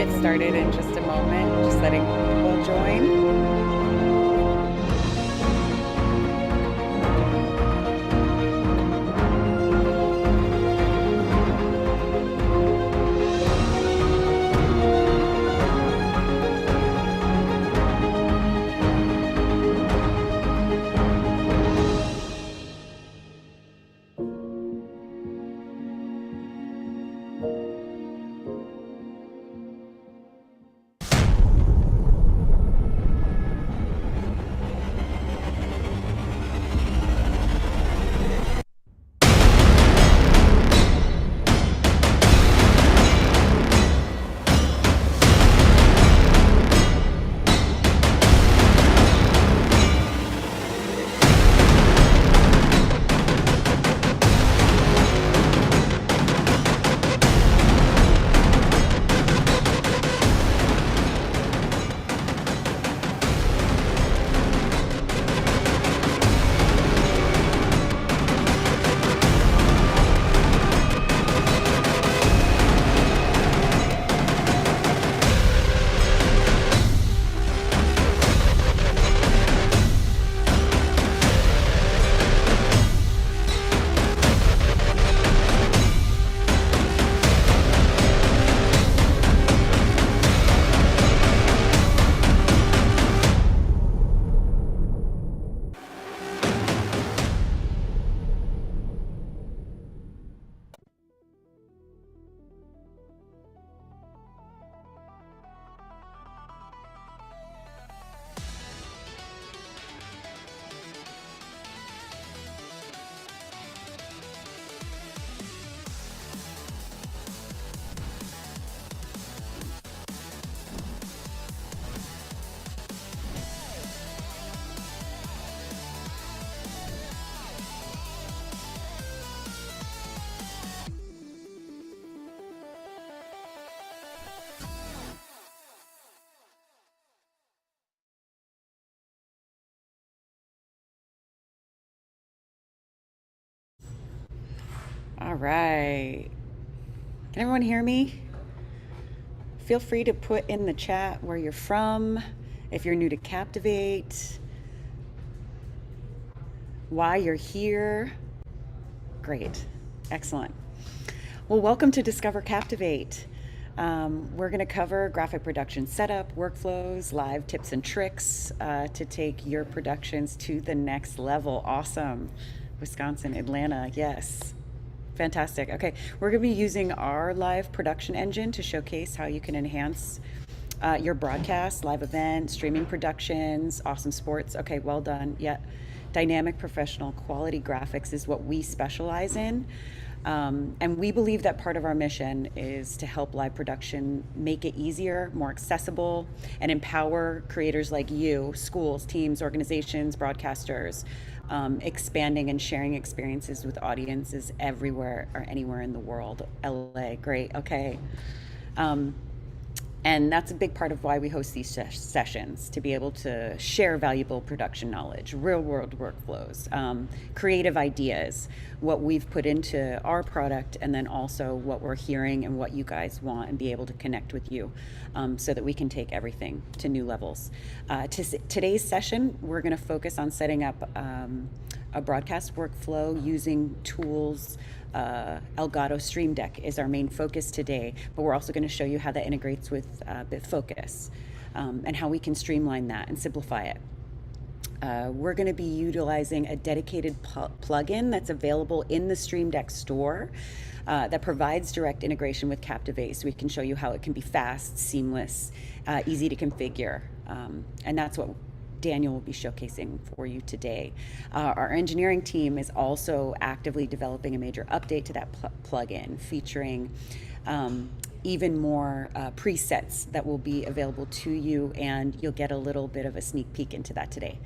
get started in just a moment, just letting people join. All right. Can everyone hear me? Feel free to put in the chat where you're from, if you're new to Captivate, why you're here. Great. Excellent. Well, welcome to Discover Captivate. We're going to cover graphic production setup, workflows, live tips and tricks to take your productions to the next level. Awesome. Wisconsin, Atlanta, yes. Fantastic. Okay, we're going to be using our live production engine to showcase how you can enhance your broadcast, live event, streaming productions, awesome sports. Okay, well done. Yeah. Dynamic, professional, quality graphics is what we specialize in. And we believe that part of our mission is to help live production make it easier, more accessible, and empower creators like you, schools, teams, organizations, broadcasters, expanding and sharing experiences with audiences everywhere or anywhere in the world. LA, great, okay. Um, and that's a big part of why we host these sessions, to be able to share valuable production knowledge, real world workflows, creative ideas, what we've put into our product, and then also what we're hearing and what you guys want, and be able to connect with you so that we can take everything to new levels. Today's session, we're going to focus on setting up a broadcast workflow using tools. Elgato Stream Deck is our main focus today, but we're also going to show you how that integrates with BitFocus and how we can streamline that and simplify it. We're going to be utilizing a dedicated plugin that's available in the Stream Deck store that provides direct integration with Captivate, so we can show you how it can be fast, seamless, easy to configure, and that's what Daniel will be showcasing for you today. Our engineering team is also actively developing a major update to that plugin, featuring even more presets that will be available to you, and you'll get a little bit of a sneak peek into that today.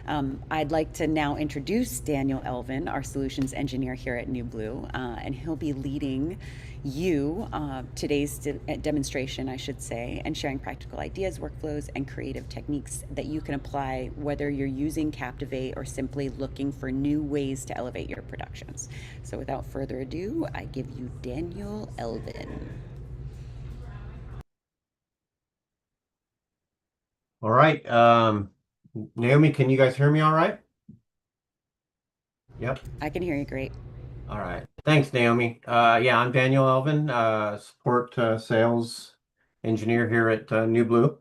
I'd like to now introduce Daniel Elvin, our solutions engineer here at New Blue, and he'll be leading you today's demonstration, I should say, and sharing practical ideas, workflows, and creative techniques that you can apply whether you're using Captivate or simply looking for new ways to elevate your productions. So without further ado, I give you Daniel Elvin. All right. Naomi, can you guys hear me all right? Yep. I can hear you great. All right. Thanks, Naomi. Yeah, I'm Daniel Elvin, support sales engineer here at New Blue.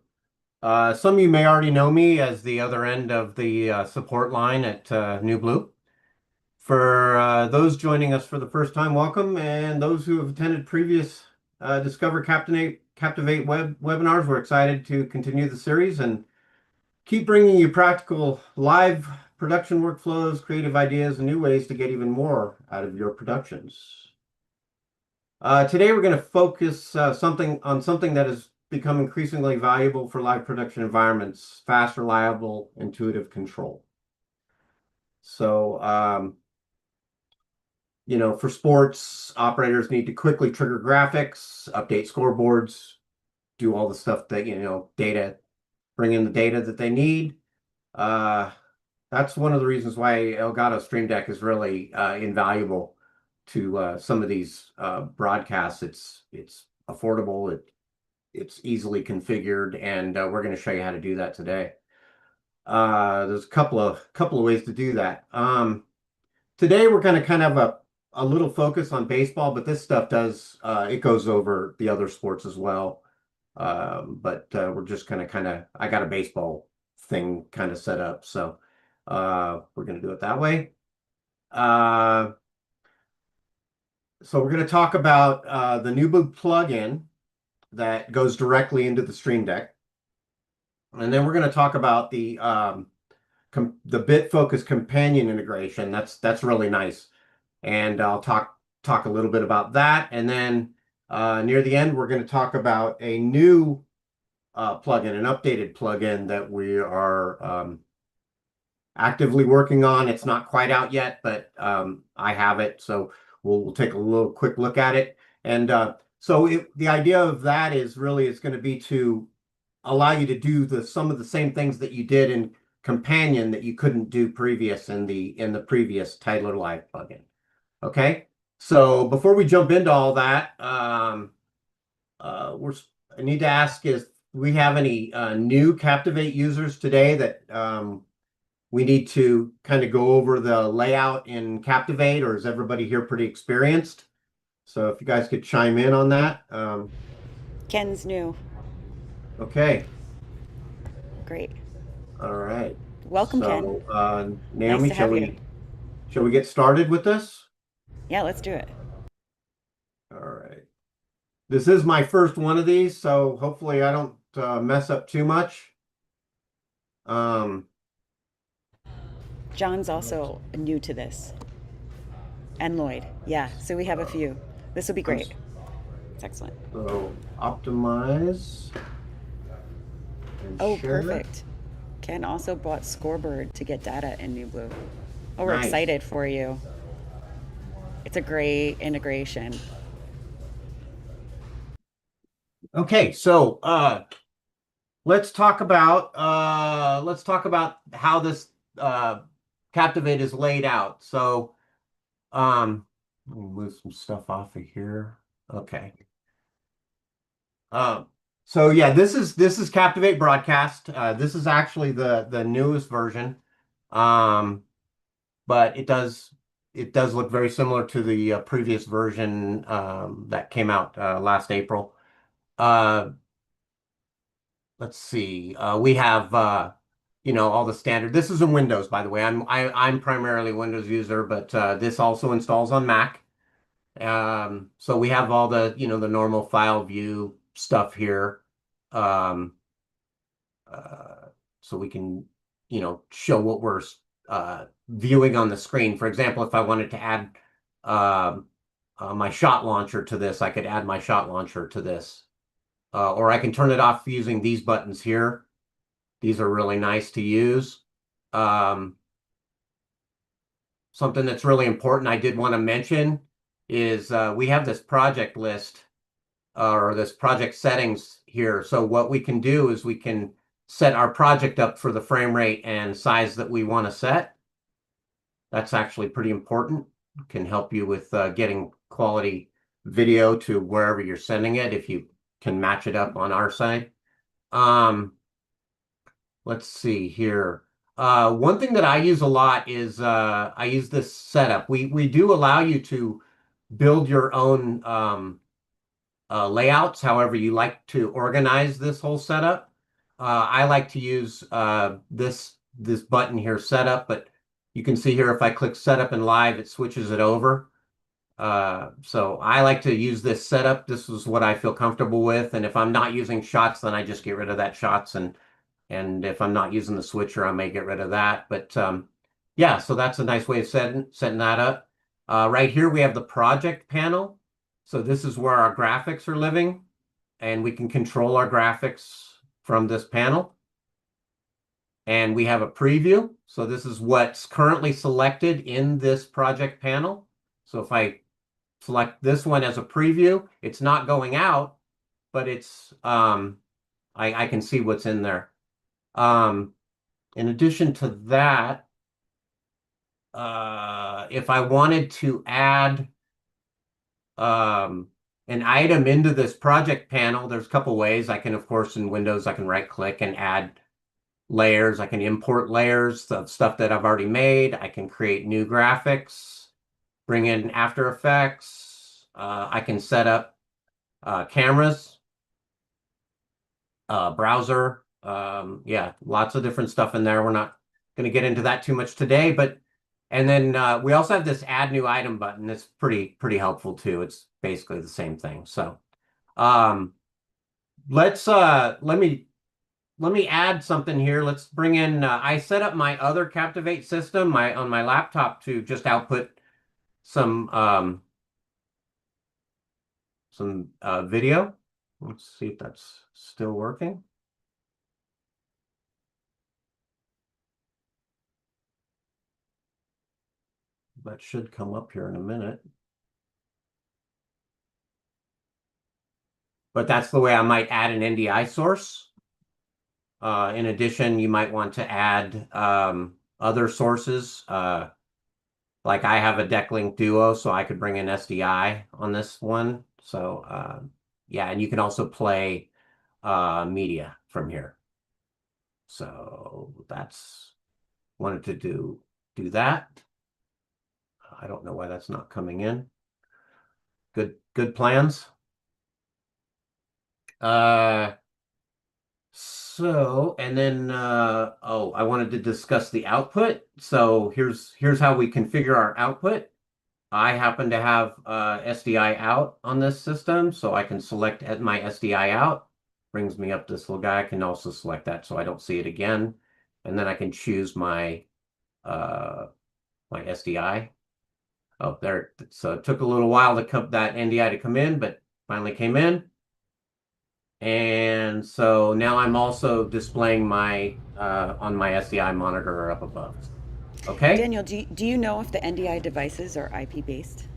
Some of you may already know me as the other end of the support line at New Blue. For those joining us for the first time, welcome. And those who have attended previous Discover Captivate webinars, we're excited to continue the series and keep bringing you practical live production workflows, creative ideas, and new ways to get even more out of your productions. Today, we're going to focus something that has become increasingly valuable for live production environments: fast, reliable, intuitive control. So, for sports, operators need to quickly trigger graphics, update scoreboards, do all the stuff that, bring in the data that they need. Uh, That's one of the reasons why Elgato Stream Deck is really invaluable to some of these broadcasts. It's affordable, it's easily configured, and we're going to show you how to do that today. There's a couple of ways to do that. Today we're going to kind of a little focus on baseball, but this stuff does it goes over the other sports as well. But we're just kind of I got a baseball thing kind of set up, so we're going to do it that way. Uh, so we're going to talk about the NewBoot plugin that goes directly into the Stream Deck, and then we're going to talk about the BitFocus companion integration. That's really nice, and I'll talk a little bit about that, and then near the end we're going to talk about a new plugin, an updated plugin that we are actively working on. It's not quite out yet, but I have it, so we'll take a little quick look at it. And the idea of that is really it's going to be to allow you to do some of the same things that you did in Companion that you couldn't do previous in the previous Titler Live plugin. Okay, so before we jump into all that, we're I need to ask if we have any new Captivate users today that we need to kind of go over the layout in Captivate, or is everybody here pretty experienced? So if you guys could chime in on that. Ken's new. Okay. Great. All right. Welcome, Ken. So, Nice Naomi, to shall have you. we get started with this? Yeah, let's do it. All right. This is my first one of these, so hopefully I don't mess up too much. Um, John's also new to this. And Lloyd. Yeah, so we have a few. This will be I'm great. It's excellent. so optimize and Oh, share. perfect. Ken also bought Scoreboard to get data in New Blue. Oh, we're Nice. excited for you. It's a great integration. Okay, so let's talk about how this Captivate is laid out. So let me move some stuff off of here. Okay. Um, so yeah, this is Captivate Broadcast. This is actually the newest version. Um, but it does look very similar to the previous version that came out last April. Uh, let's see. We have all the standard. This is in Windows, by the way. I'm primarily a Windows user, but this also installs on Mac. So we have all the normal file view stuff here. Um, uh, so we can show what we're viewing on the screen. For example, if I wanted to add um, my shot launcher to this, I could add my shot launcher to this. Or I can turn it off using these buttons here. These are really nice to use. Um, Something that's really important I did want to mention is we have this project list or this project settings here. So what we can do is we can set our project up for the frame rate and size that we want to set. That's actually pretty important. Can help you with getting quality video to wherever you're sending it if you can match it up on our side. Um, let's see here. One thing that I use a lot is I use this setup. We do allow you to build your own layouts, however you like to organize this whole setup. I like to use this button here, setup, but you can see here if I click setup and live, it switches it over. So I like to use this setup. This is what I feel comfortable with, and if I'm not using shots, then I just get rid of that shots, and if I'm not using the switcher, I may get rid of that. But yeah, so that's a nice way of setting that up. Right here we have the project panel. So this is where our graphics are living, and we can control our graphics from this panel. And we have a preview. So this is what's currently selected in this project panel. So if I select this one as a preview, it's not going out, but it's I can see what's in there. In addition to that, if I wanted to add an item into this project panel, there's a couple ways. I can, of course, in Windows, I can right click and add layers. I can import layers of stuff that I've already made. I can create new graphics, bring in After Effects. I can set up cameras, browser. Yeah, lots of different stuff in there. We're not going to get into that too much today, but and then we also have this add new item button. It's pretty helpful too. It's basically the same thing. So um, let me add something here. Let's bring in. I set up my other Captivate system on my laptop to just output some video. Let's see if that's still working. That should come up here in a minute. But that's the way I might add an NDI source. In addition, you might want to add other sources. Like I have a Decklink Duo, so I could bring in SDI on this one. So yeah, and you can also play media from here. So that's wanted to do that. I don't know why that's not coming in. Good plans. So, and then, oh, I wanted to discuss the output. So here's how we configure our output. I happen to have SDI out on this system, so I can select my SDI out. Brings me up this little guy. I can also select that so I don't see it again. And then I can choose my my SDI. Oh, there. So it took a little while to come that NDI to come in, but finally came in. And so now I'm also displaying my on my SDI monitor up above. Okay. Daniel, do you know if the NDI devices are IP based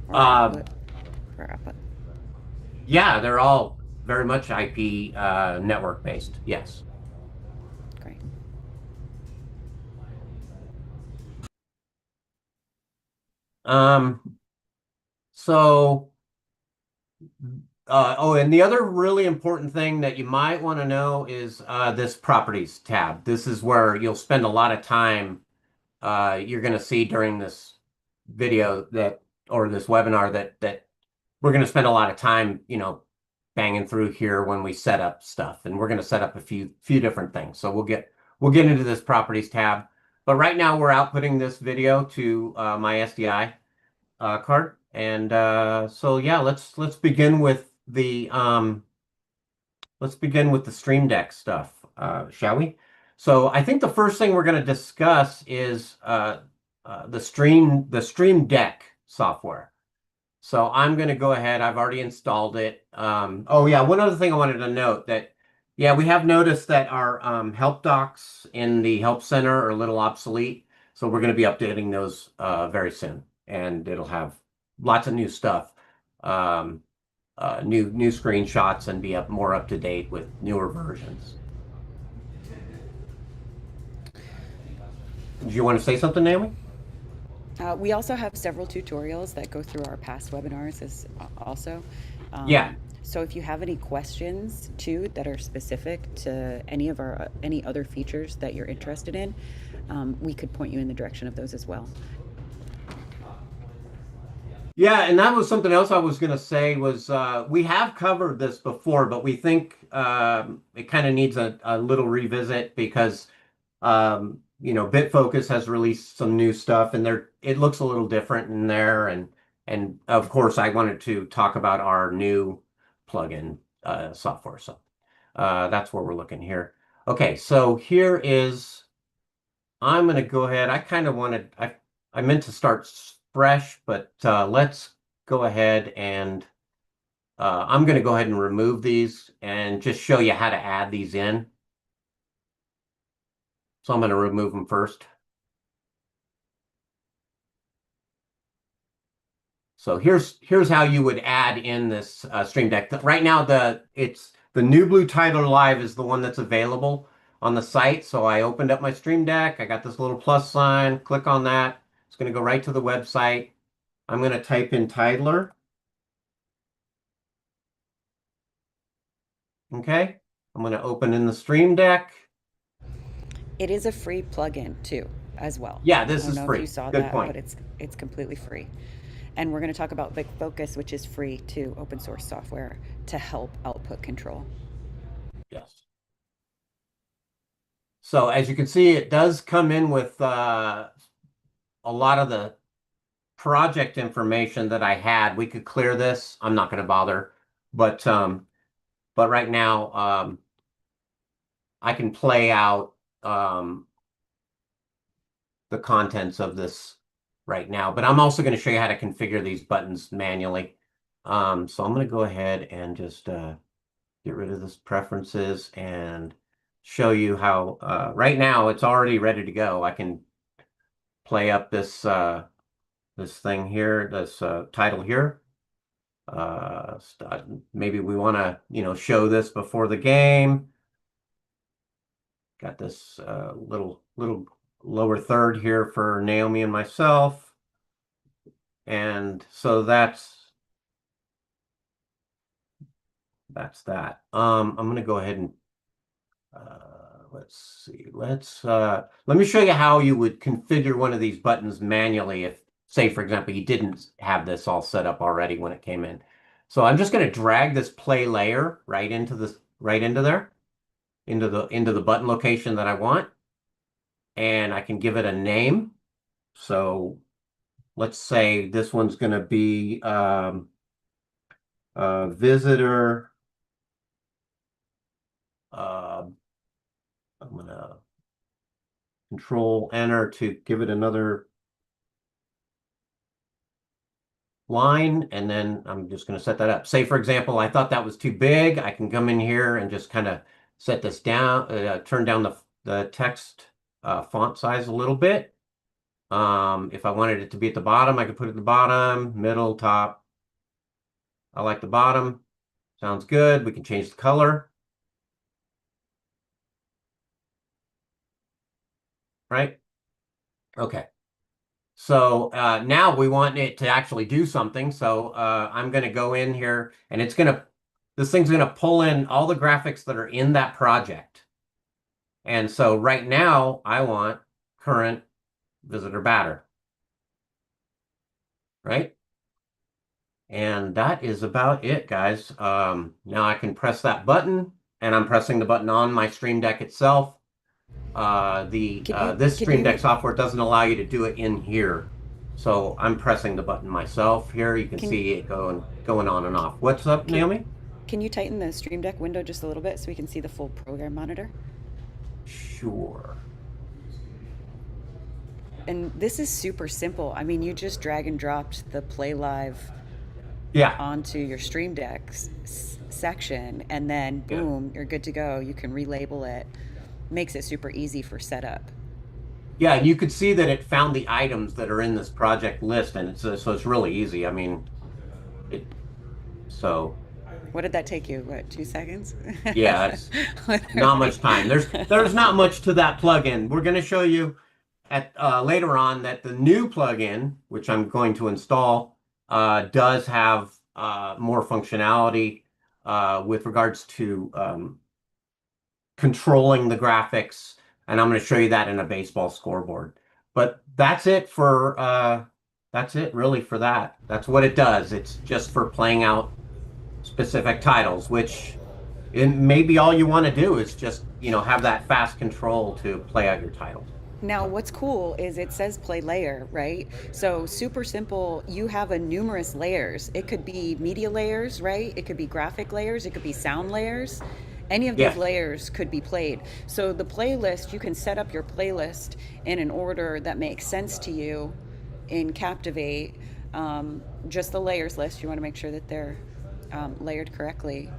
or Uh, output or output? yeah, they're all very much IP network based. Yes. Great. Um, so oh, and the other really important thing that you might want to know is this properties tab. This is where you'll spend a lot of time. You're going to see during this video that or this webinar that we're going to spend a lot of time, banging through here when we set up stuff, and we're going to set up a few different things. So we'll get into this properties tab, but right now we're outputting this video to my SDI card, and so yeah, let's begin with the Stream Deck stuff, shall we? So I think the first thing we're going to discuss is the Stream Deck software. So I'm going to go ahead. I've already installed it. Oh yeah, one other thing I wanted to note that, yeah, we have noticed that our help docs in the Help Center are a little obsolete. So we're going to be updating those very soon, and it'll have lots of new stuff, new screenshots, and be more up to date with newer versions. Do you want to say something, Naomi? We also have several tutorials that go through our past webinars as also. Yeah. So if you have any questions too that are specific to any other features that you're interested in, we could point you in the direction of those as well. Yeah, and that was something else I was going to say was we have covered this before, but we think it kind of needs a little revisit because BitFocus has released some new stuff and there it looks a little different in there and of course I wanted to talk about our new plugin software. So that's where we're looking here. Okay, so here is I'm going to go ahead. I kind of wanted I meant to start fresh, but let's go ahead and I'm going to go ahead and remove these and just show you how to add these in. So I'm going to remove them first. So here's how you would add in this Stream Deck. Right now, the new blue title live is the one that's available on the site. So I opened up my Stream Deck. I got this little plus sign. Click on that. It's going to go right to the website. I'm going to type in Tidler. Okay. I'm going to open in the Stream Deck. It is a free plugin too, as well. Yeah, I this don't is know if you free. saw Good that, point. but it's completely free. And we're going to talk about Big Focus, which is free to open source software to help output control. Yes. So as you can see, it does come in with a lot of the project information that I had. We could clear this. I'm not going to bother, but right now I can play out the contents of this right now. But I'm also going to show you how to configure these buttons manually. So I'm going to go ahead and just get rid of this preferences and show you how right now it's already ready to go. I can play up this thing here, this title here. Maybe we want to, show this before the game. Got this little lower third here for Naomi and myself. And so that's that. I'm going to go ahead and let's see. Let me show you how you would configure one of these buttons manually if, say, for example, you didn't have this all set up already when it came in. So I'm just going to drag this play layer right into there, into the button location that I want, and I can give it a name. So let's say this one's going to be visitor. I'm going to Control Enter to give it another line, and then I'm just going to set that up. Say, for example, I thought that was too big. I can come in here and just kind of set this down, turn down the text font size a little bit. If I wanted it to be at the bottom, I could put it at the bottom, middle, top. I like the bottom. Sounds good. We can change the color. Right? Okay. So now we want it to actually do something. So I'm going to go in here and this thing's going to pull in all the graphics that are in that project. And so right now I want current visitor batter, right? And that is about it, guys. Now I can press that button and I'm pressing the button on my Stream Deck itself. This Can Stream Deck you software doesn't allow you to do it in here. So I'm pressing the button myself here. You can can see it going on and off. What's up, can Naomi? can you tighten the Stream Deck window just a little bit so we can see the full program monitor? Sure. And this is super simple. I mean, you just drag and dropped the Play Live Yeah. onto your Stream Deck section, and then Yeah. boom, you're good to go. You can relabel it. Makes it super easy for setup. Yeah, and you could see that it found the items that are in this project list, and so it's really easy. I mean, it so What did that take you? What, 2 seconds? yeah, it's not Literally. much time. There's not much to that plugin. We're going to show you at later on that the new plugin, which I'm going to install, does have more functionality. with regards to controlling the graphics, and I'm going to show you that in a baseball scoreboard. But that's it really for that. That's what it does. It's just for playing out specific titles, which maybe all you want to do is just, have that fast control to play out your titles. Now, So, what's cool is it says play layer, right? So, super simple. You have a numerous layers. It could be media layers, right? It could be graphic layers. It could be sound layers. Any of these yes. layers could be played. So, the playlist, you can set up your playlist in an order that makes sense to you in Captivate. Just the layers list, you want to make sure that they're layered correctly,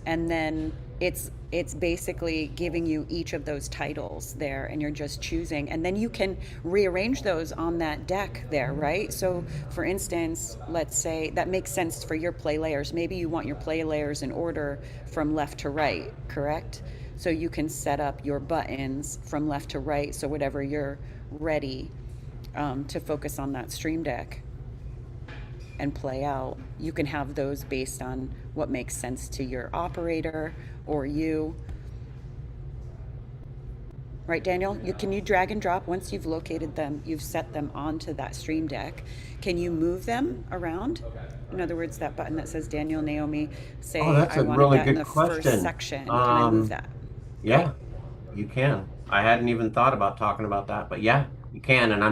and then it's basically giving you each of those titles there, and you're just choosing, and then you can rearrange those on that deck there, right? So for instance, let's say that makes sense for your play layers. Maybe you want your play layers in order from left to right, correct? So you can set up your buttons from left to right, so whatever you're ready to focus on that stream deck and play out, you can have those based on what makes sense to your operator or you. Right, Daniel? Can you drag and drop once you've located them, you've set them onto that stream deck? Can you move them around? In other words, that button that says Daniel, Naomi, Oh, say that's I a wanted really that in good the first question. section. Can I move that? Yeah, you can. I hadn't even thought about talking about that, but yeah, you can, and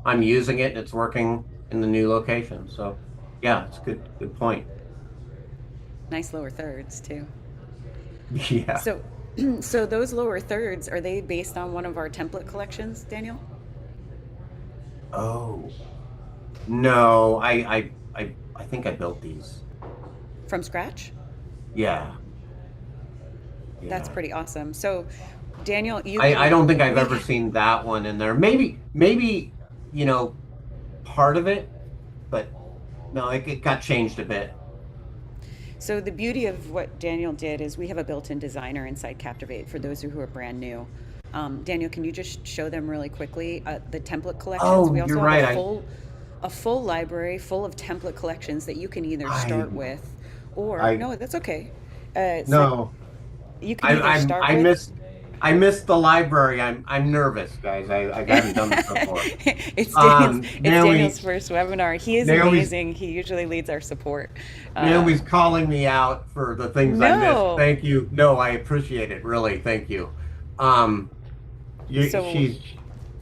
I'm using it and it's working in the new location. So yeah, it's good point. Nice lower thirds too. Yeah. So, so those lower thirds, are they based on one of our template collections, Daniel? Oh, no, I think I built these. From scratch? Yeah, That's yeah. pretty awesome. So, Daniel, you I can don't think I've we ever seen that one in there. Maybe, you know, part of it, but no, it got changed a bit. so the beauty of what Daniel did is we have a built-in designer inside Captivate for those who are brand new. Daniel, can you just show them really quickly the template collections? We Oh, you're also have right. a full library full of template collections that you can either I, start with, or I, no, that's okay. So no. you can I either start I with missed the library. I'm nervous, guys. I haven't done this before. It's Daniel's Naomi first webinar. He is Naomi's amazing. He usually leads our support. Uh, Naomi's calling me out for the things I missed. no, Thank you. No, I appreciate it. Really, thank you. Um, you, so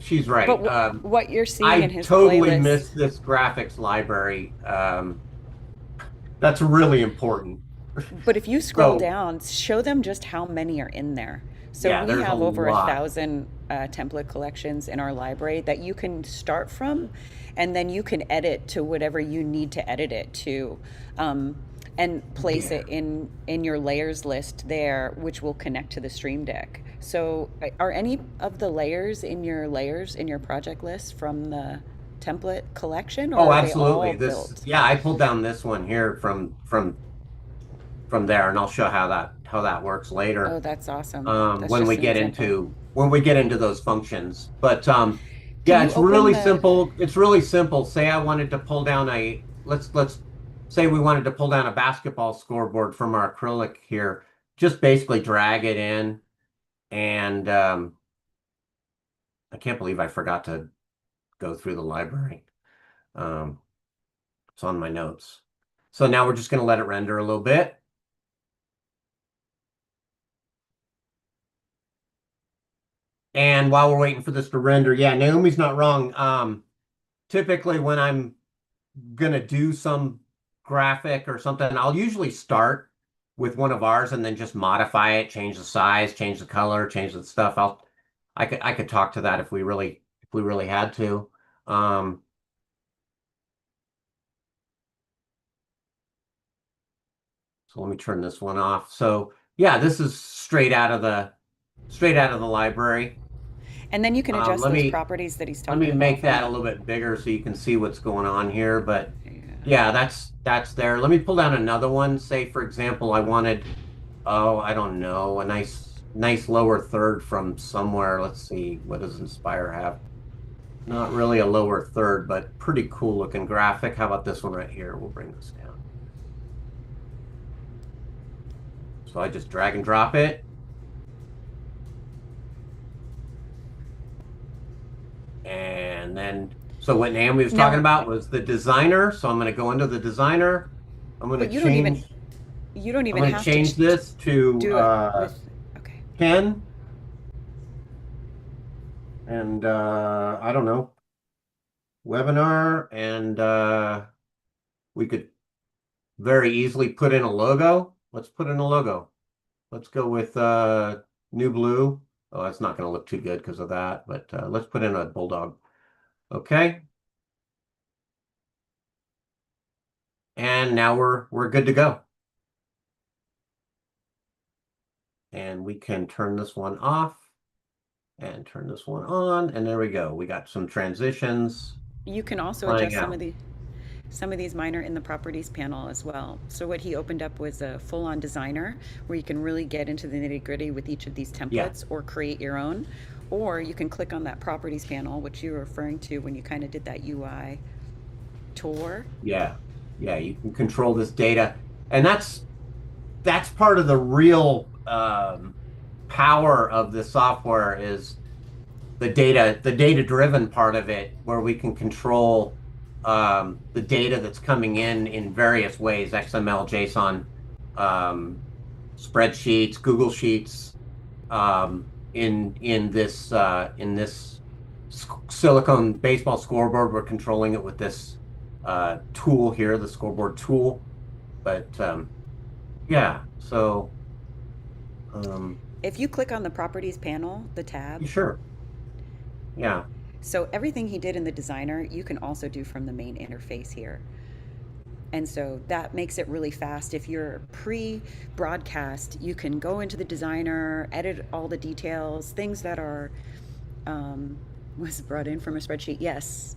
she's right. what you're seeing in I his totally playlist. missed this graphics library. That's really important. But if you scroll So down, show them just how many are in there. So yeah, we there's a have over a lot. thousand template collections in our library that you can start from, and then you can edit to whatever you need to edit it to, and place Yeah. it in your layers list there, which will connect to the Stream Deck. So, are any of the layers in your project list from the template collection, or Oh, are they all absolutely. This, built? yeah, I pulled down this one here from there, and I'll show how that works Oh, later. that's awesome. That's When we just an get example. into those functions. But Can yeah, you it's open really the simple. It's really simple. Say I wanted to pull down a let's say we wanted to pull down a basketball scoreboard from our acrylic here. Just basically drag it in, and I can't believe I forgot to go through the library. Um, it's on my notes. So now we're just going to let it render a little bit. And while we're waiting for this to render, yeah, Naomi's not wrong. Typically when I'm gonna do some graphic or something, I'll usually start with one of ours and then just modify it, change the size, change the color, change the stuff. I could talk to that if we really had to. Um, so let me turn this one off. So yeah, this is straight out of the library. and then you can adjust Let those me properties that he's let me talking about make from that a the little bit bigger so you can see what's going on here. But yeah. yeah, that's there. Let me pull down another one. Say, for example, I wanted, oh, I don't know, a nice lower third from somewhere. Let's see, what does Inspire have? Not really a lower third, but pretty cool looking graphic. How about this one right here? We'll bring this down. So I just drag and drop it. And then, so what Naomi was talking Now, about was the designer. So I'm going to go into the designer. I'm going to but change, you don't I'm even going to have to change this to do it with, okay. Ken. And I don't know, webinar. And we could very easily put in a logo. Let's put in a logo. Let's go with New Blue. Oh, that's not going to look too good because of that, but let's put in a bulldog. Okay. And now we're good to go. And we can turn this one off and turn this one on. And there we go. We got some transitions You can also playing adjust out. some of these minor in the properties panel as well. So what he opened up was a full-on designer where you can really get into the nitty-gritty with each of these Yeah, templates or create your own. Or you can click on that properties panel, which you were referring to when you kind of did that UI tour. yeah, yeah. You can control this data. And that's part of the real power of the software is the data driven part of it, where we can control the data that's coming in various ways, XML, JSON, um, spreadsheets, Google Sheets, in this silicone baseball scoreboard. We're controlling it with this tool here, the scoreboard tool. But yeah, so If you click on the properties panel, the tab, sure, yeah, so everything he did in the designer, you can also do from the main interface here. And so that makes it really fast. If you're pre broadcast, you can go into the designer, edit all the details, things that are, um, was brought in from a spreadsheet. Yes,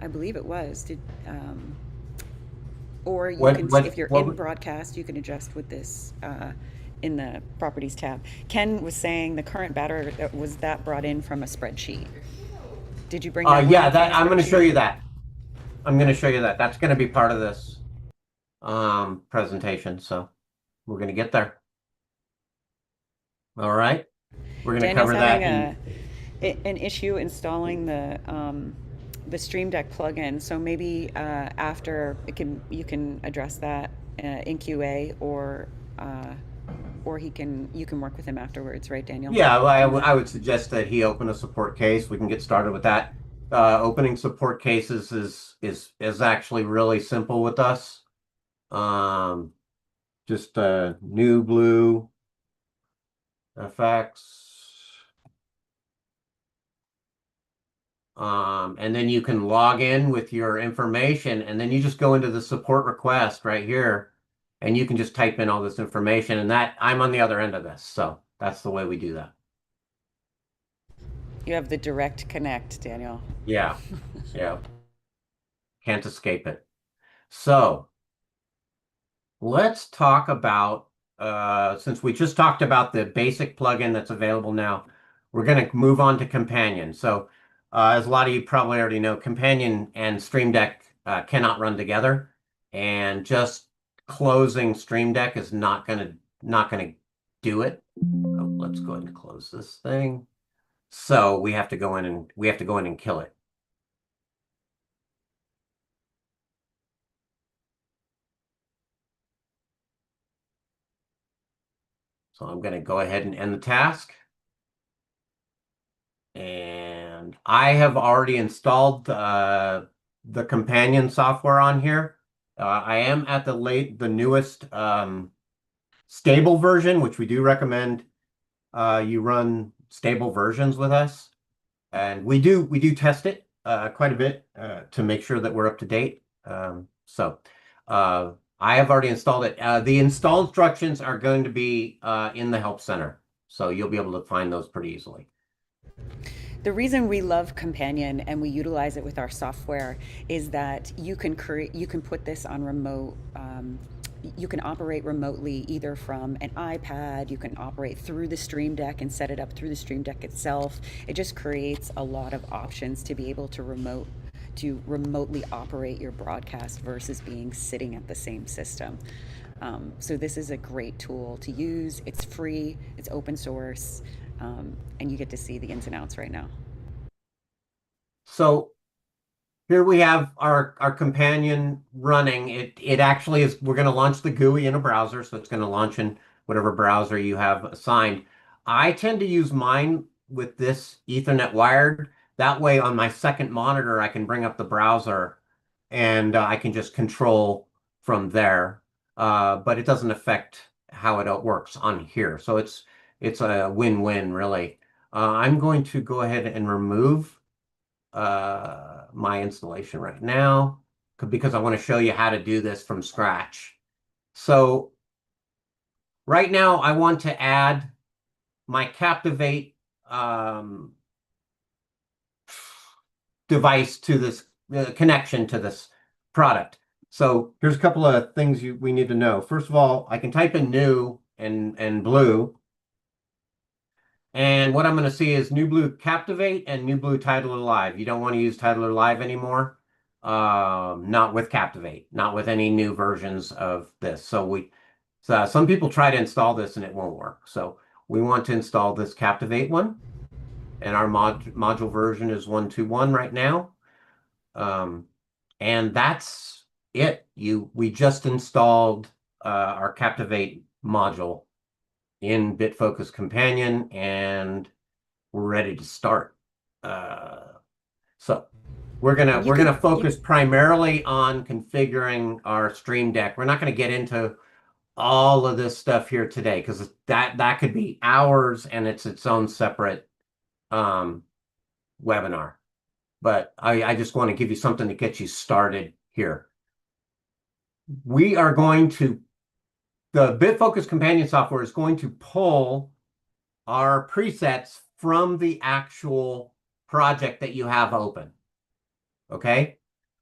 I believe it was. Or you what can, what if you're what in broadcast, you can adjust with this in the properties tab. Ken was saying the current batter was that brought in from a spreadsheet. Did you bring that one yeah, in from a that I'm going to show spreadsheet? you that. I'm going to show you that. That's going to be part of this presentation. So we're going to get there. All right. We're going to Daniel's cover having that in. an issue installing the Stream Deck plugin. So maybe after it can you can address that in QA or he can you can work with him afterwards, right, Daniel? Yeah, well, On that. I would suggest that he open a support case. We can get started with that. Opening support cases is actually really simple with us. Um, just new blue FX. And then you can log in with your information, and then you just go into the support request right here, and you can just type in all this information. And that I'm on the other end of this, so that's the way we do that. You have the direct connect, Daniel. Yeah, yeah, can't escape it. So let's talk about since we just talked about the basic plugin that's available now, we're going to move on to Companion. So as a lot of you probably already know, Companion and Stream Deck cannot run together, and just closing Stream Deck is not going to do it. Oh, let's go ahead and close this thing. So we have to go in and kill it. So I'm going to go ahead and end the task. And I have already installed the companion software on here. I am at the newest stable version, which we do recommend you run stable versions with us. And we do test it quite a bit to make sure that we're up to date. I have already installed it. The install instructions are going to be in the help center, so you'll be able to find those pretty easily. The reason we love Companion and we utilize it with our software is that you can put this on remote. You can operate remotely either from an iPad. You can operate through the Stream Deck and set it up through the Stream Deck itself. It just creates a lot of options to be able to remotely operate your broadcast versus being sitting at the same system. So this is a great tool to use. It's free, it's open source, and you get to see the ins and outs right now. So here we have our companion running. It actually is, we're going to launch the GUI in a browser, so it's going to launch in whatever browser you have assigned. I tend to use mine with this Ethernet wired. That way on my second monitor, I can bring up the browser and I can just control from there. But it doesn't affect how it works on here. So it's a win-win, really. I'm going to go ahead and remove my installation right now because I want to show you how to do this from scratch. So right now I want to add my Captivate device to this connection to this product. So here's a couple of things we need to know. First of all, I can type in new and blue. And what I'm going to see is New Blue Captivate and New Blue Tidal Live. You don't want to use Tidal Live anymore. Not with Captivate, not with any new versions of this. So some people try to install this and it won't work. So we want to install this Captivate one. And our module version is 1.2.1 right now. And that's it. We just installed our Captivate module in BitFocus Companion, and we're ready to start. So we're And gonna focus primarily on configuring our Stream Deck. We're not gonna get into all of this stuff here today because that could be hours and it's its own separate webinar. But I just want to give you something to get you started here. We are going to The BitFocus Companion software is going to pull our presets from the actual project that you have open. Okay?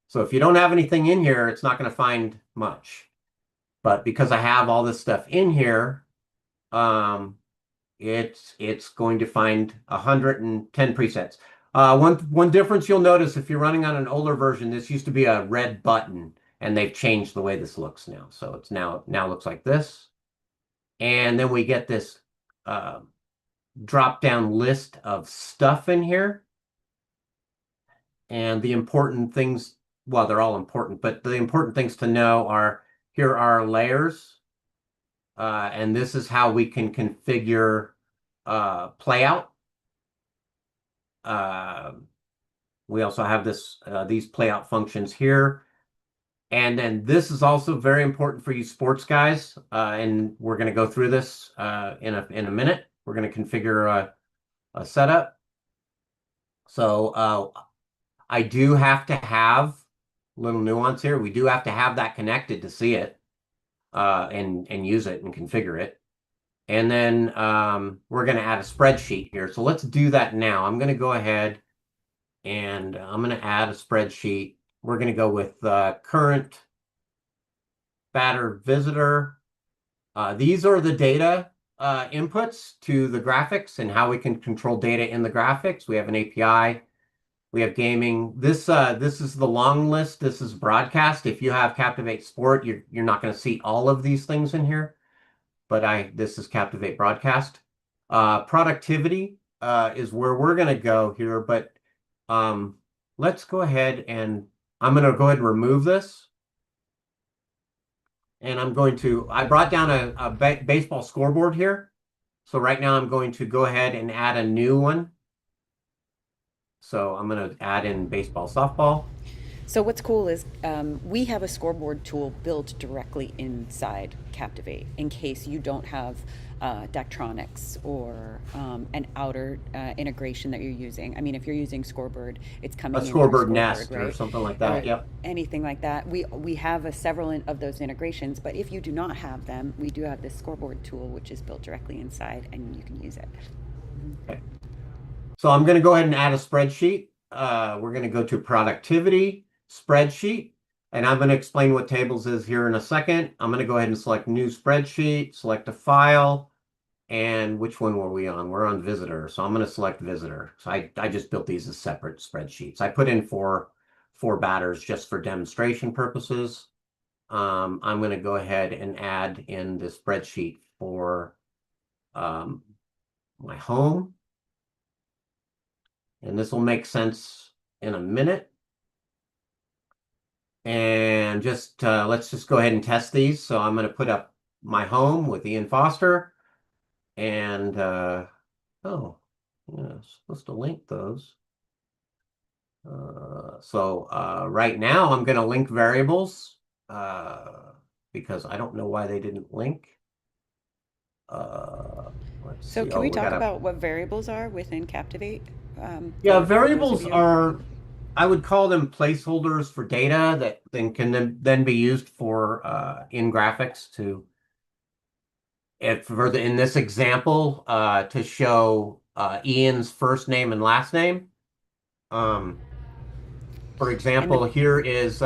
So if you don't have anything in here, it's not going to find much. But because I have all this stuff in here, it's going to find 110 presets. One difference you'll notice if you're running on an older version, this used to be a red button, and they've changed the way this looks now. So it's now looks like this. And then we get this drop down list of stuff in here. And the important things, well, they're all important, but the important things to know are here are layers. And this is how we can configure playout. We also have these playout functions here. And then this is also very important for you sports guys. And we're going to go through this in a minute. We're going to configure a setup. So I do have to have a little nuance here. We do have to have that connected to see it and use it and configure it. And then we're going to add a spreadsheet here. So let's do that now. I'm going to go ahead and I'm going to add a spreadsheet. We're going to go with current batter visitor. These are the data inputs to the graphics and how we can control data in the graphics. We have an API. We have gaming. This is the long list. This is broadcast. If you have Captivate Sport, you're not going to see all of these things in here. But this is Captivate Broadcast. Productivity is where we're going to go here. But let's go ahead and I'm going to go ahead and remove this. And I brought down a baseball scoreboard here. So right now I'm going to go ahead and add a new one. So I'm going to add in baseball, softball. So what's cool is we have a scoreboard tool built directly inside Captivate in case you don't have Daktronics or an outer integration that you're using. I mean, if you're using Scoreboard, it's coming A in through scoreboard Scoreboard, nest or right? something like that. Yep. Anything like that. We have several of those integrations, but if you do not have them, we do have this Scoreboard tool, which is built directly inside, and you can use it. Okay. So I'm going to go ahead and add a spreadsheet. We're going to go to productivity, spreadsheet, and I'm going to explain what tables is here in a second. I'm going to go ahead and select new spreadsheet, select a file, and which one were we on? We're on visitor. So I'm going to select visitor. So I just built these as separate spreadsheets. I put in four batters just for demonstration purposes. I'm going to go ahead and add in the spreadsheet for um, my home. And this will make sense in a minute. And just let's just go ahead and test these. So I'm going to put up my home with Ian Foster. And oh, yeah, supposed to link those. Right now I'm going to link variables because I don't know why they didn't link. Let's So see. can Oh, we we talk got a about what variables are within Captivate? yeah. For those of Variables you. are I would call them placeholders for data that then be used for in graphics to if for in this example to show Ian's first name and last name. Um, for And the example, here is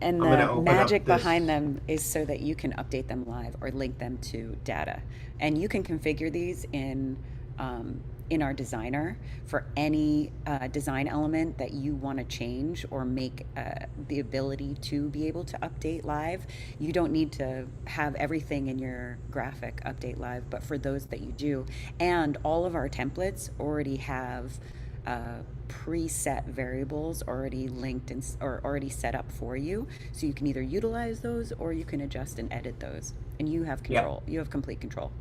And I'm going to the open up magic this. behind them is so that you can update them live or link them to data. And you can configure these in our designer for any design element that you want to change or make the ability to be able to update live. You don't need to have everything in your graphic update live, but for those that you do, and all of our templates already have preset variables already linked or already set up for you. So you can either utilize those or you can adjust and edit those. And you have Yeah. control. You have complete control.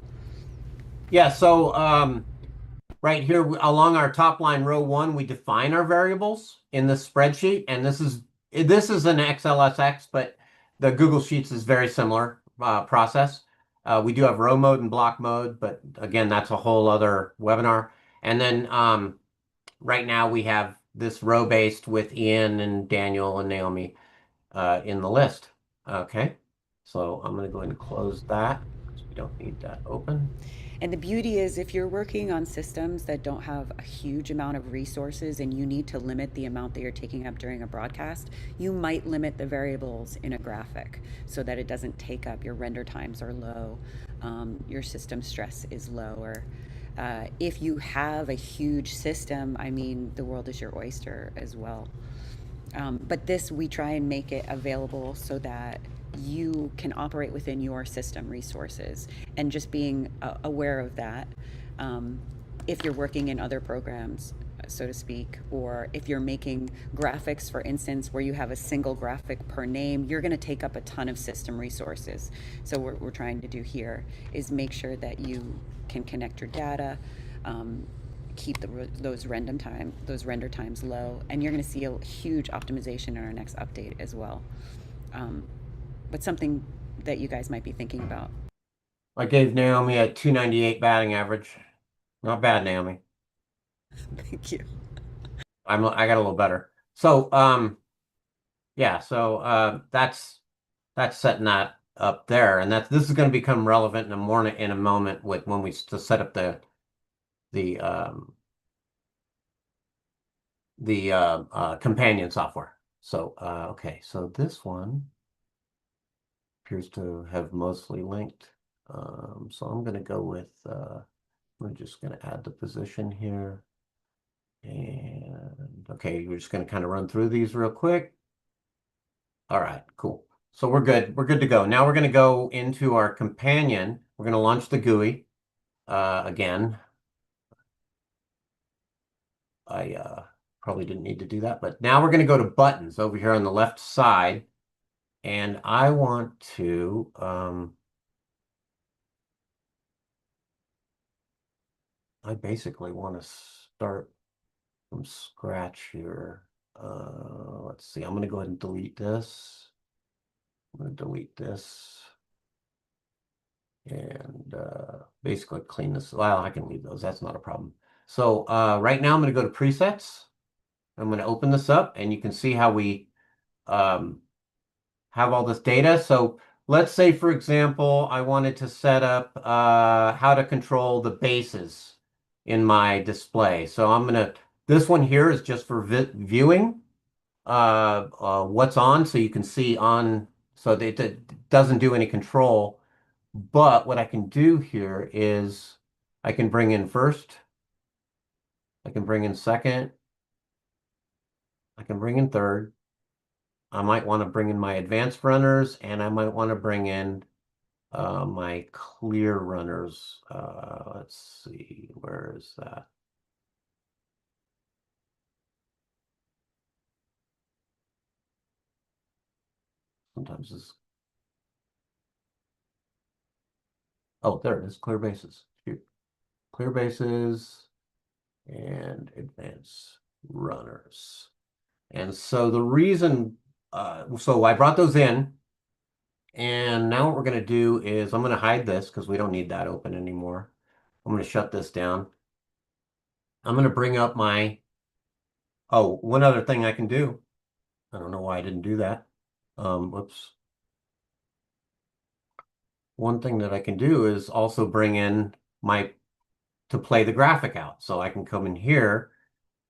Yeah. So right here along our top line row one, we define our variables in the spreadsheet. And this is an XLSX, but the Google Sheets is very similar process. We do have row mode and block mode, but again, that's a whole other webinar. And then right now we have this row based with Ian and Daniel and Naomi in the list. Okay, so I'm going to go ahead and close that because we don't need that open. And the beauty is, if you're working on systems that don't have a huge amount of resources and you need to limit the amount that you're taking up during a broadcast, you might limit the variables in a graphic so that it doesn't take up your render times are low, your system stress is lower. If you have a huge system, I mean, the world is your oyster as well. But this, we try and make it available so that you can operate within your system resources and just being aware of that. Um, if you're working in other programs, so to speak, or if you're making graphics, for instance, where you have a single graphic per name, you're going to take up a ton of system resources. So what we're trying to do here is make sure that you can connect your data, um, keep those render times low, and you're going to see a huge optimization in our next update as well. Um, but something that you guys might be thinking about. I gave Naomi a 298 batting average. Not bad, Naomi. Thank you. I got a little better. So yeah, so that's setting that up there, and this is going to become relevant in a moment with when we to set up the companion software. So okay, so this one appears to have mostly linked. So I'm going to go with we're just going to add the position here. And okay, we're just going to kind of run through these real quick. All right, cool. So we're good. We're good to go. Now we're going to go into our companion. We're going to launch the GUI again. I probably didn't need to do that, but now we're going to go to buttons over here on the left side. And I want to I basically want to start from scratch here. Let's see. I'm going to go ahead and delete this. I'm going to delete this and basically clean this. Well, I can leave those. That's not a problem. So right now I'm going to go to presets. I'm going to open this up and you can see how we um, have all this data. So let's say, for example, I wanted to set up how to control the bases in my display. So this one here is just for viewing what's on so you can see on, so that it doesn't do any control. But what I can do here is I can bring in first, I can bring in second, I can bring in third. I might want to bring in my advanced runners, and I might want to bring in my clear runners. Let's see, where is that? Sometimes this. Oh, there it is. Clear bases. Shoot. Clear bases and advanced runners. And so the reason, so I brought those in, and now what we're going to do is I'm going to hide this because we don't need that open anymore. I'm going to shut this down. I'm going to bring up my, oh, one other thing I can do. I don't know why I didn't do that. Whoops. One thing that I can do is also bring in my, to play the graphic out. So I can come in here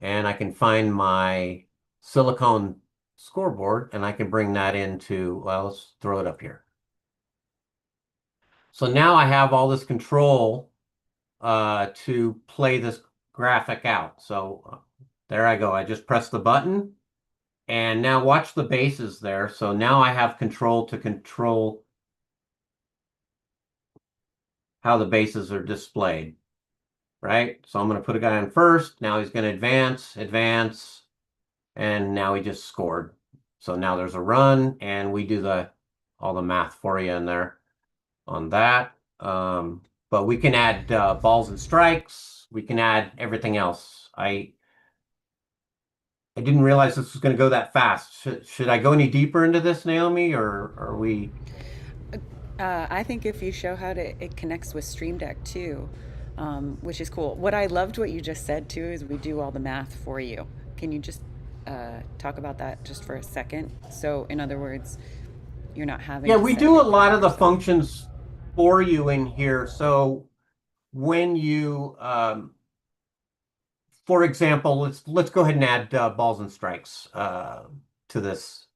and I can find my silicone scoreboard and I can bring that into, well, let's throw it up here. So now I have all this control to play this graphic out. So there I go. I just press the button and now watch the bases there. So now I have control to control how the bases are displayed, right? So I'm going to put a guy on first. Now he's going to advance, advance, and now he just scored. So now there's a run, and we do all the math for you in there on that. But we can add balls and strikes. We can add everything else. I didn't realize this was going to go that fast. Should I go any deeper into this, Naomi, or are we? I think if you show how it connects with Stream Deck too, which is cool. What I loved what you just said too is we do all the math for you. Can you just talk about that just for a second? So, in other words, you're not having Yeah, to we set do a everything lot up of the yourself. functions for you in here. So when you, for example, let's go ahead and add balls and strikes to this.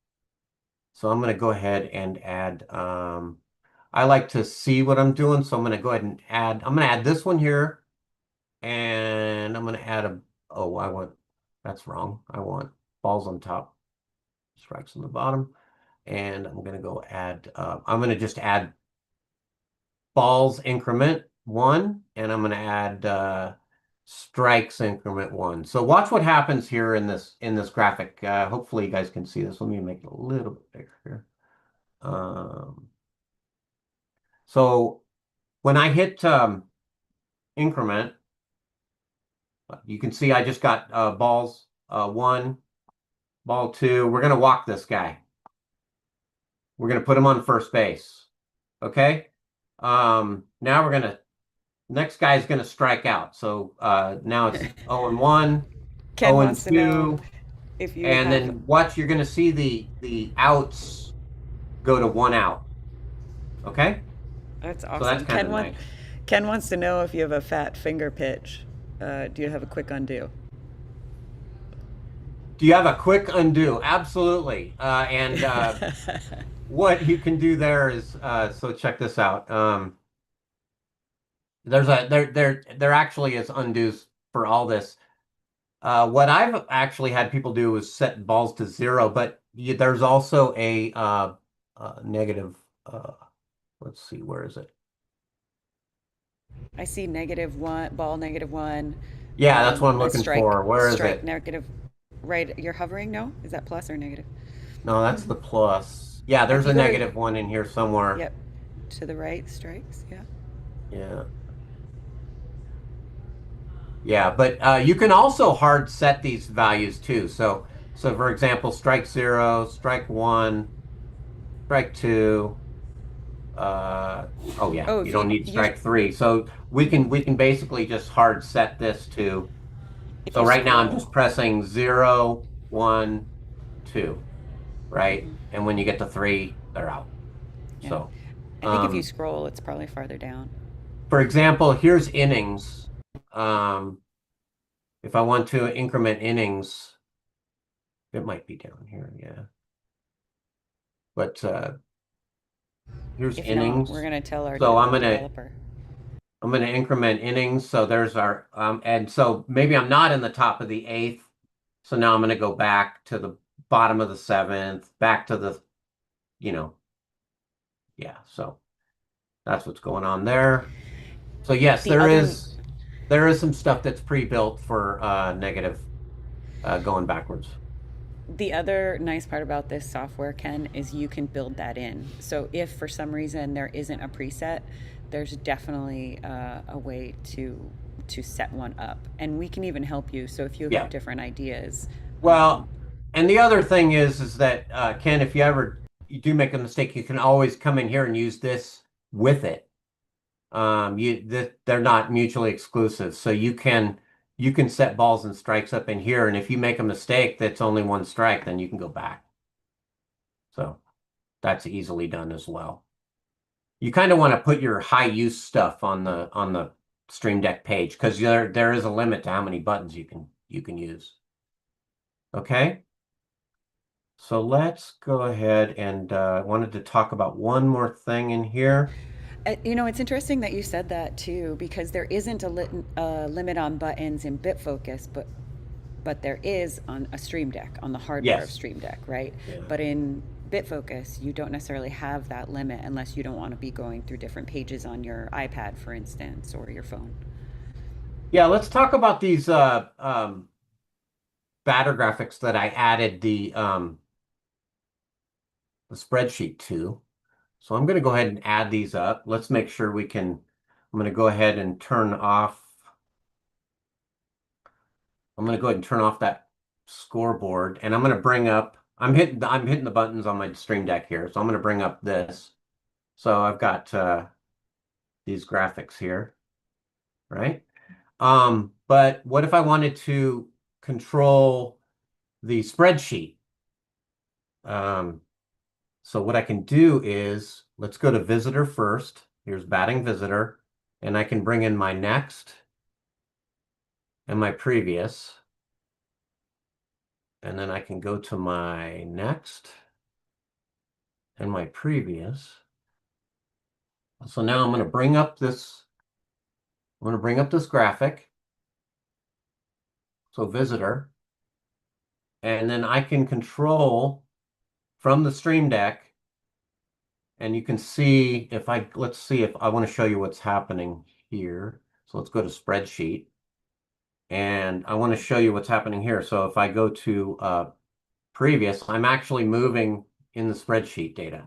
So I'm going to go ahead and add. I like to see what I'm doing, so I'm going to go ahead and add. I'm going to add this one here, and I'm going to add a. Oh, I want. That's wrong. I want balls on top, strikes on the bottom, and I'm going to go add. I'm going to just add balls increment 1, and I'm going to add strikes increment 1. So watch what happens here in this graphic. Hopefully you guys can see this. Let me make it a little bit bigger here. So when I hit increment, you can see I just got balls 1, ball 2. We're going to walk this guy. We're going to put him on first base. Okay. Now we're going to next guy is going to strike out. So now it's 0 and 1, Ken 0 wants and to know 2, if you and have. then watch. You're going to see the outs go to 1 out. Okay, That's so that's awesome. kind of nice. Ken wants to know if you have a fat finger pitch. Do you have a quick undo? Do you have a quick undo? Absolutely. And what you can do there is so check this out. There actually is undos for all this. What I've actually had people do is set balls to 0, but there's also a negative. Let's see, where is it? I see -1, ball -1, Yeah, that's what I'm a looking for. Where is strike it? negative. Right, you're hovering. No, is that plus or negative? No, that's the plus. Yeah, If there's you a go to, -1 in here somewhere. yep, to the right, strikes. Yeah. Yeah. Yeah, but you can also hard set these values too. So for example, strike 0, strike 1, strike 2. Oh yeah, Oh, you if don't you need use, strike 3. So we can basically just hard set this to. if So you right now I'm scroll. just pressing 0, 1, 2, right? Hmm. And when you get to 3, they're out. Yeah, So I think if you um, scroll, it's probably farther down. for example, here's innings. Um, if I want to increment innings, it might be down here, yeah. But here's If not, we're innings. gonna tell our So developer. I'm gonna increment innings. So there's our and so maybe I'm not in the top of the 8th. So now I'm going to go back to the bottom of the seventh, back to the, you know, yeah. So that's what's going on there. So yes, The other there is some stuff that's pre-built for negative going backwards. The other nice part about this software, Ken, is you can build that in. So if for some reason there isn't a preset, there's definitely a way to set one up, and we can even help you. So if you have Yeah. different ideas, Well, and the other thing is that Ken, if you do make a mistake, you can always come in here and use this with it. They're not mutually exclusive, so you can set balls and strikes up in here, and if you make a mistake that's only one strike, then you can go back. So that's easily done as well. You kind of want to put your high use stuff on the Stream Deck page because there is a limit to how many buttons you can use. Okay, so let's go ahead and I wanted to talk about one more thing in here. it's interesting that you said that too, because there isn't a limit on buttons in BitFocus, but there is on a Stream Deck, on the hardware of Yes. Stream Deck, right? Yeah. But in BitFocus, you don't necessarily have that limit unless you don't want to be going through different pages on your iPad, for instance, or your phone. Yeah, let's talk about these batter graphics that I added the spreadsheet to. So I'm going to go ahead and add these up. Let's make sure we can. I'm going to go ahead and turn off. I'm going to go ahead and turn off that scoreboard, and I'm going to bring up. I'm hitting the buttons on my Stream Deck here, so I'm going to bring up this. So I've got these graphics here, right? But what if I wanted to control the spreadsheet? Um, So what I can do is, let's go to visitor first. Here's batting visitor, and I can bring in my next and my previous, and then I can go to my next and my previous. So now I'm going to bring up this graphic. So visitor, and then I can control from the Stream Deck, and you can see let's see if I want to show you what's happening here. So let's go to spreadsheet. And I want to show you what's happening here. So if I go to previous, I'm actually moving in the spreadsheet data,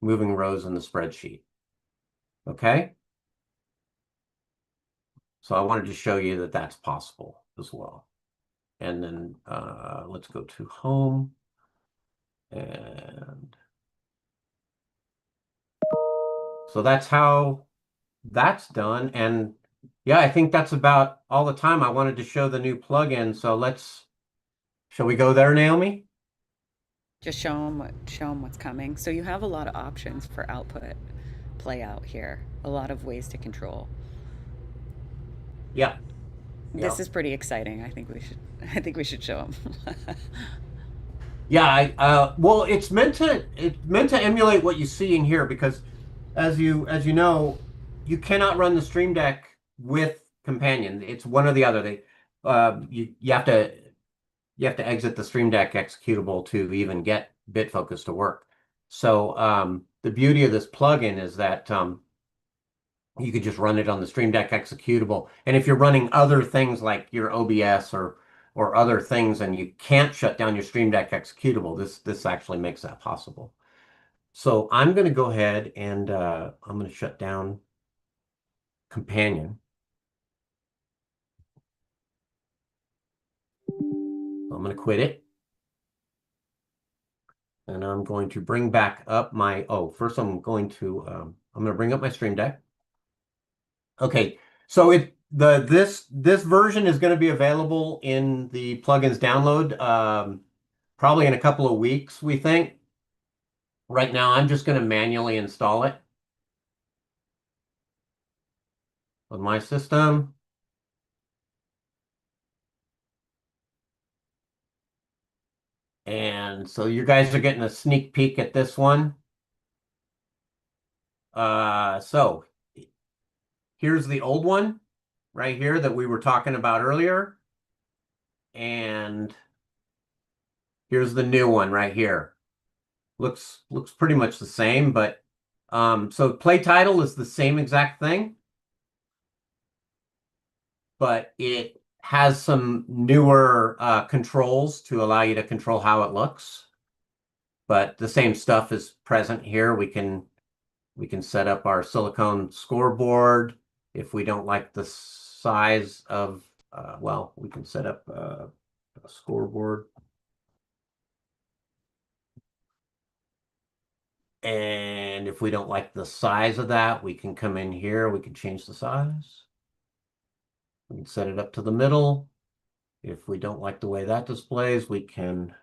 moving rows in the spreadsheet. Okay. So I wanted to show you that that's possible as well. And then let's go to home. And so that's how that's done. And yeah, I think that's about all the time I wanted to show the new plugin. So shall we go there, Naomi? Just show them what's coming. So you have a lot of options for output play out here. A lot of ways to control. Yeah. Yeah. This is pretty exciting. I think we should show them. Yeah, well, it's meant to emulate what you see in here because as you know, you cannot run the Stream Deck with Companion. It's one or the other. You have to exit the Stream Deck executable to even get BitFocus to work. So the beauty of this plugin is that you could just run it on the Stream Deck executable. And if you're running other things like your OBS or other things and you can't shut down your Stream Deck executable, this actually makes that possible. So I'm going to go ahead and I'm going to shut down Companion. I'm going to quit it. And I'm going to bring back up first I'm going to bring up my Stream Deck. Okay, so this version is going to be available in the plugins download probably in a couple of weeks, we think. Right now, I'm just going to manually install it on my system. And so you guys are getting a sneak peek at this one. So here's the old one right here that we were talking about earlier. And here's the new one right here. Looks pretty much the same, but so play title is the same exact thing, but it has some newer controls to allow you to control how it looks. But the same stuff is present here. We can set up our silicone scoreboard. If we don't like the size of, well, we can set up a scoreboard. And if we don't like the size of that, we can come in here, we can change the size. We can set it up to the middle. If we don't like the way that displays, we can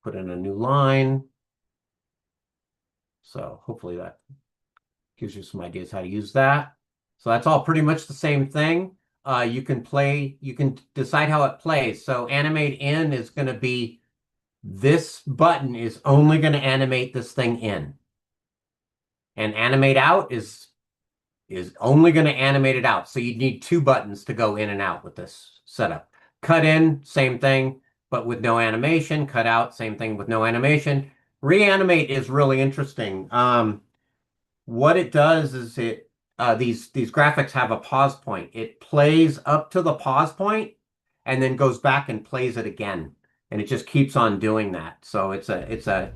put in a new line. So hopefully that gives you some ideas how to use that. So that's all pretty much the same thing. You can decide how it plays. So animate in is going to be, this button is only going to animate this thing in. And animate out is only going to animate it out. So you need two buttons to go in and out with this setup. Cut in, same thing, but with no animation. Cut out, same thing with no animation. Reanimate is really interesting. What it does is these graphics have a pause point. It plays up to the pause point and then goes back and plays it again. And it just keeps on doing that. So it's a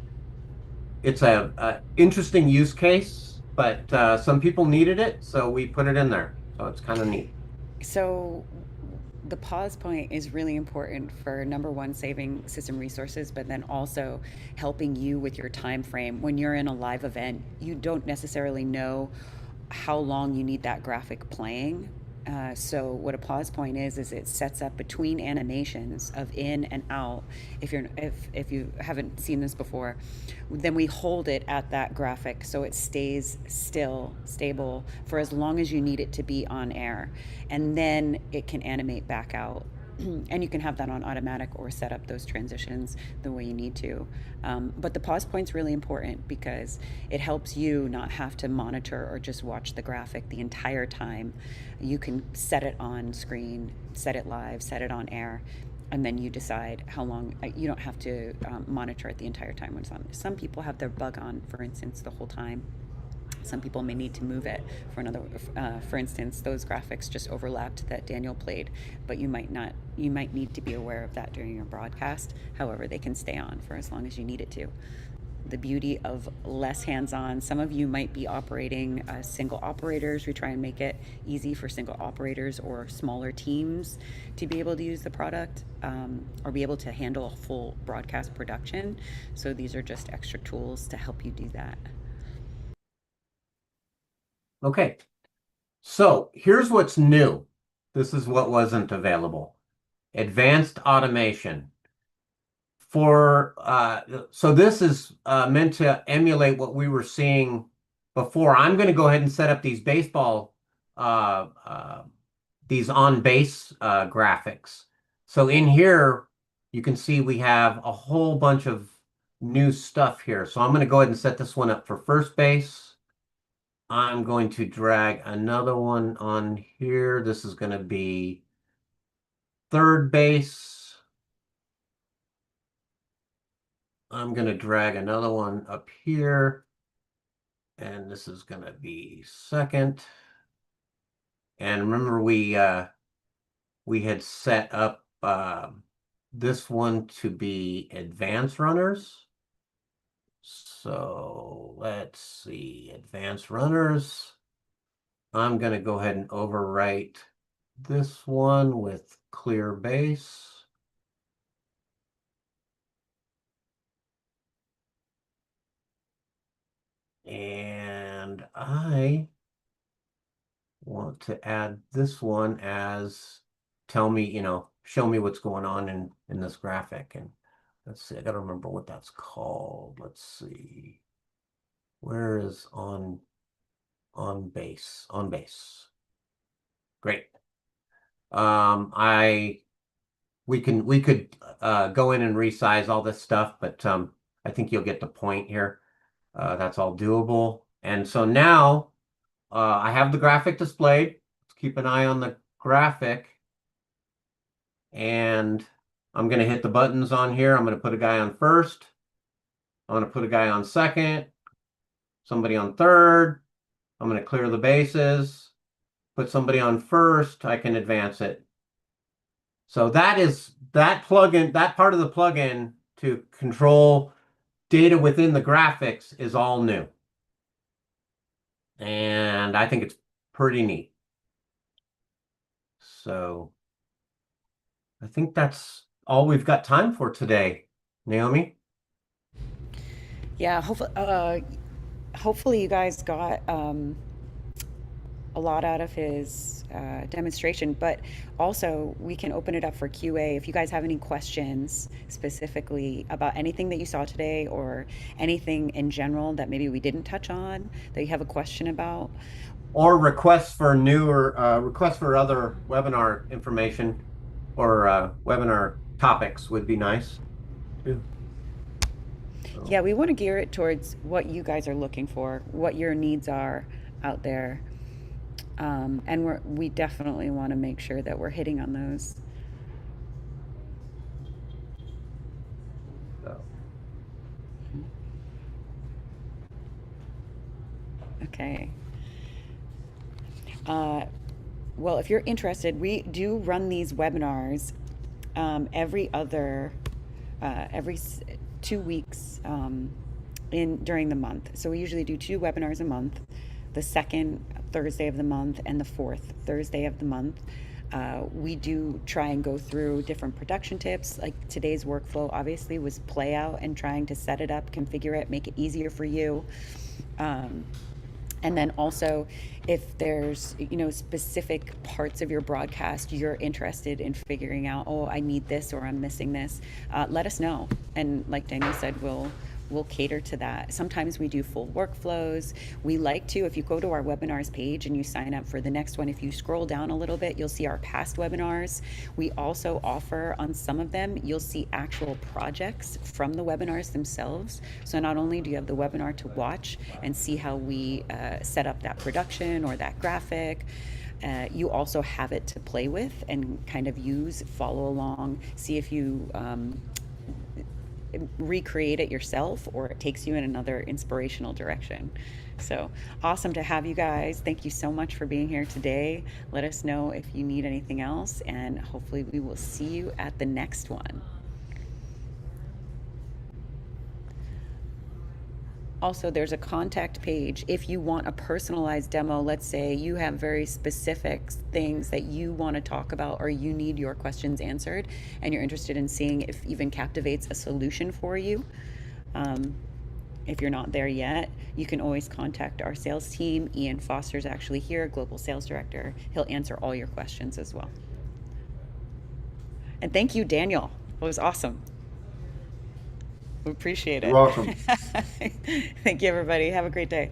interesting use case, but some people needed it, so we put it in there. So it's kind of neat. So the pause point is really important for number one, saving system resources, but then also helping you with your time frame. When you're in a live event, you don't necessarily know how long you need that graphic playing. So what a pause point is it sets up between animations of in and out. If you haven't seen this before, then we hold it at that graphic so it stays stable for as long as you need it to be on air, and then it can animate back out. And you can have that on automatic or set up those transitions the way you need to. But the pause point's really important because it helps you not have to monitor or just watch the graphic the entire time. You can set it on screen, set it live, set it on air, and then you decide how long. You don't have to monitor it the entire time when it's on. Some people have their bug on, for instance, the whole time. Some people may need to move it for another. For instance, those graphics just overlapped that Daniel played, but you might not. You might need to be aware of that during your broadcast. However, they can stay on for as long as you need it to. The beauty of less hands-on. Some of you might be operating single operators. We try and make it easy for single operators or smaller teams to be able to use the product, or be able to handle a full broadcast production. So these are just extra tools to help you do that. Okay, so here's what's new. This is what wasn't available. Advanced automation. So this is meant to emulate what we were seeing before. I'm going to go ahead and set up these uh, uh, these on base graphics. So in here, you can see we have a whole bunch of new stuff here. So I'm going to go ahead and set this one up for first base. I'm going to drag another one on here. This is going to be third base. I'm going to drag another one up here. And this is going to be second. And remember, we had set up this one to be advanced runners. So let's see, advanced runners. I'm going to go ahead and overwrite this one with clear base. And I want to add this one as tell me, show me what's going on in this graphic. And let's see, I gotta remember what that's called. Let's see. Where is on base? On base. Great. I we could go in and resize all this stuff, but I think you'll get the point here. That's all doable. And so now I have the graphic displayed. Let's keep an eye on the graphic. And I'm going to hit the buttons on here. I'm going to put a guy on first. I'm going to put a guy on second, somebody on third. I'm going to clear the bases, put somebody on first. I can advance it. So that is that plugin, that part of the plugin to control data within the graphics is all new. And I think it's pretty neat. So I think that's all we've got time for today, Naomi. Yeah, hopefully you guys got a lot out of his demonstration, but also we can open it up for QA. If you guys have any questions specifically about anything that you saw today or anything in general that maybe we didn't touch on that you have a question about. Or requests for newer requests for other webinar information or webinar topics would be nice too. So, Yeah, we want to gear it towards what you guys are looking for, what your needs are out there. And we definitely want to make sure that we're hitting on those. so. Okay. Uh, well, if you're interested, we do run these webinars every 2 weeks in during the month. So we usually do 2 webinars a month, the second Thursday of the month and the fourth Thursday of the month. We do try and go through different production tips. Like today's workflow obviously was play out and trying to set it up, configure it, make it easier for you. Um, and then also, if there's, specific parts of your broadcast you're interested in figuring out, oh, I need this or I'm missing this, let us know. And like Daniel said, we'll cater to that. Sometimes we do full workflows. We like to, if you go to our webinars page and you sign up for the next one, if you scroll down a little bit, you'll see our past webinars. We also offer on some of them, you'll see actual projects from the webinars themselves. So not only do you have the webinar to watch and see how we set up that production or that graphic, you also have it to play with and kind of use, follow along, see if you recreate it yourself or it takes you in another inspirational direction. So awesome to have you guys. Thank you so much for being here today. Let us know if you need anything else, and hopefully we will see you at the next one. Also, there's a contact page if you want a personalized demo. Let's say you have very specific things that you want to talk about or you need your questions answered and you're interested in seeing if even Captivate's a solution for you. If you're not there yet, you can always contact our sales team. Ian Foster's actually here, Global Sales Director. He'll answer all your questions as well. And thank you, Daniel. It was awesome. We appreciate You're it. welcome. Thank you, everybody. Have a great day.